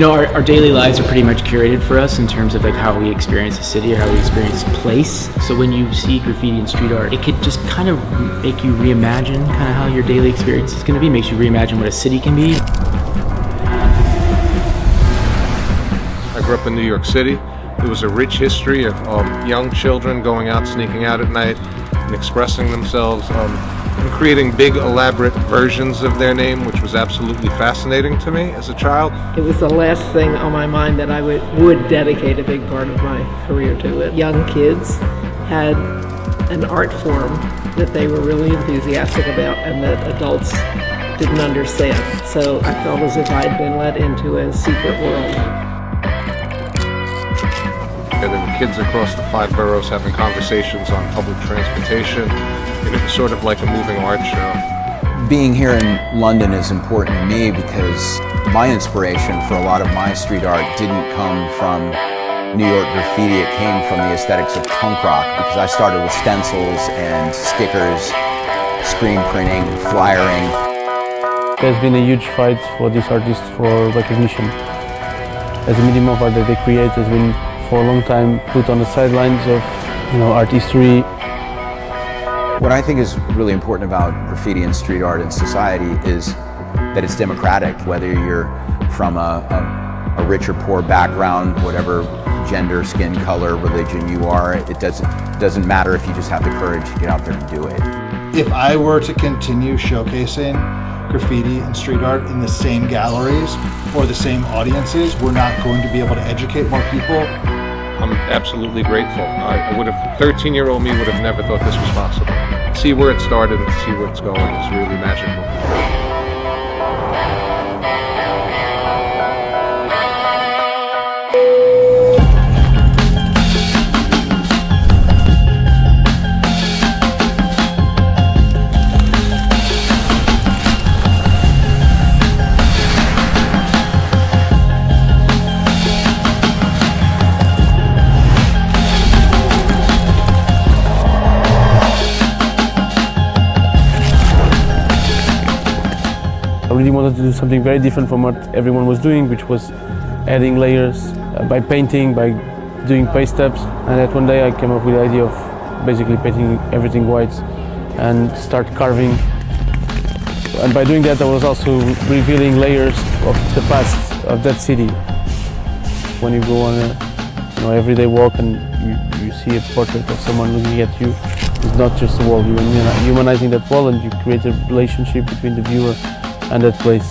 Our daily lives are pretty much curated for us in terms of like how we experience a city or how we experience a place. So when you see graffiti and street art, it could just kind of make you reimagine kind of how your daily experience is going to be. It makes you reimagine what a city can be. I grew up in New York City. There was a rich history of young children going out, sneaking out at night, and expressing themselves, and creating big, elaborate versions of their name, which was absolutely fascinating to me as a child. It was the last thing on my mind that I would dedicate a big part of my career to it. Young kids had an art form that they were really enthusiastic about and that adults didn't understand. So I felt as if I'd been let into a secret world. There were kids across the 5 boroughs having conversations on public transportation, and it was sort of like a moving art show. Being here in London is important to me because my inspiration for a lot of my street art didn't come from New York graffiti, it came from the aesthetics of punk rock, because I started with stencils and stickers, screen printing, flyering. There's been a huge fight for these artists for recognition. As a medium of art that they create has been for a long time put on the sidelines of art history. What I think is really important about graffiti and street art in society is that it's democratic, whether you're from a rich or poor background, whatever gender, skin color, religion you are, it doesn't matter if you just have the courage to get out there and do it. If I were to continue showcasing graffiti and street art in the same galleries or the same audiences, we're not going to be able to educate more people. I'm absolutely grateful. 13-year-old me would have never thought this was possible. See where it started and see where it's going is really magical. I really wanted to do something very different from what everyone was doing, which was adding layers by painting, by doing paste steps. And that one day I came up with the idea of basically painting everything white and start carving. And by doing that I was also revealing layers of the past of that city. When you go on a everyday walk and you see a portrait of someone looking at you, it's not just a wall, you're humanizing that wall and you create a relationship between the viewer and that place.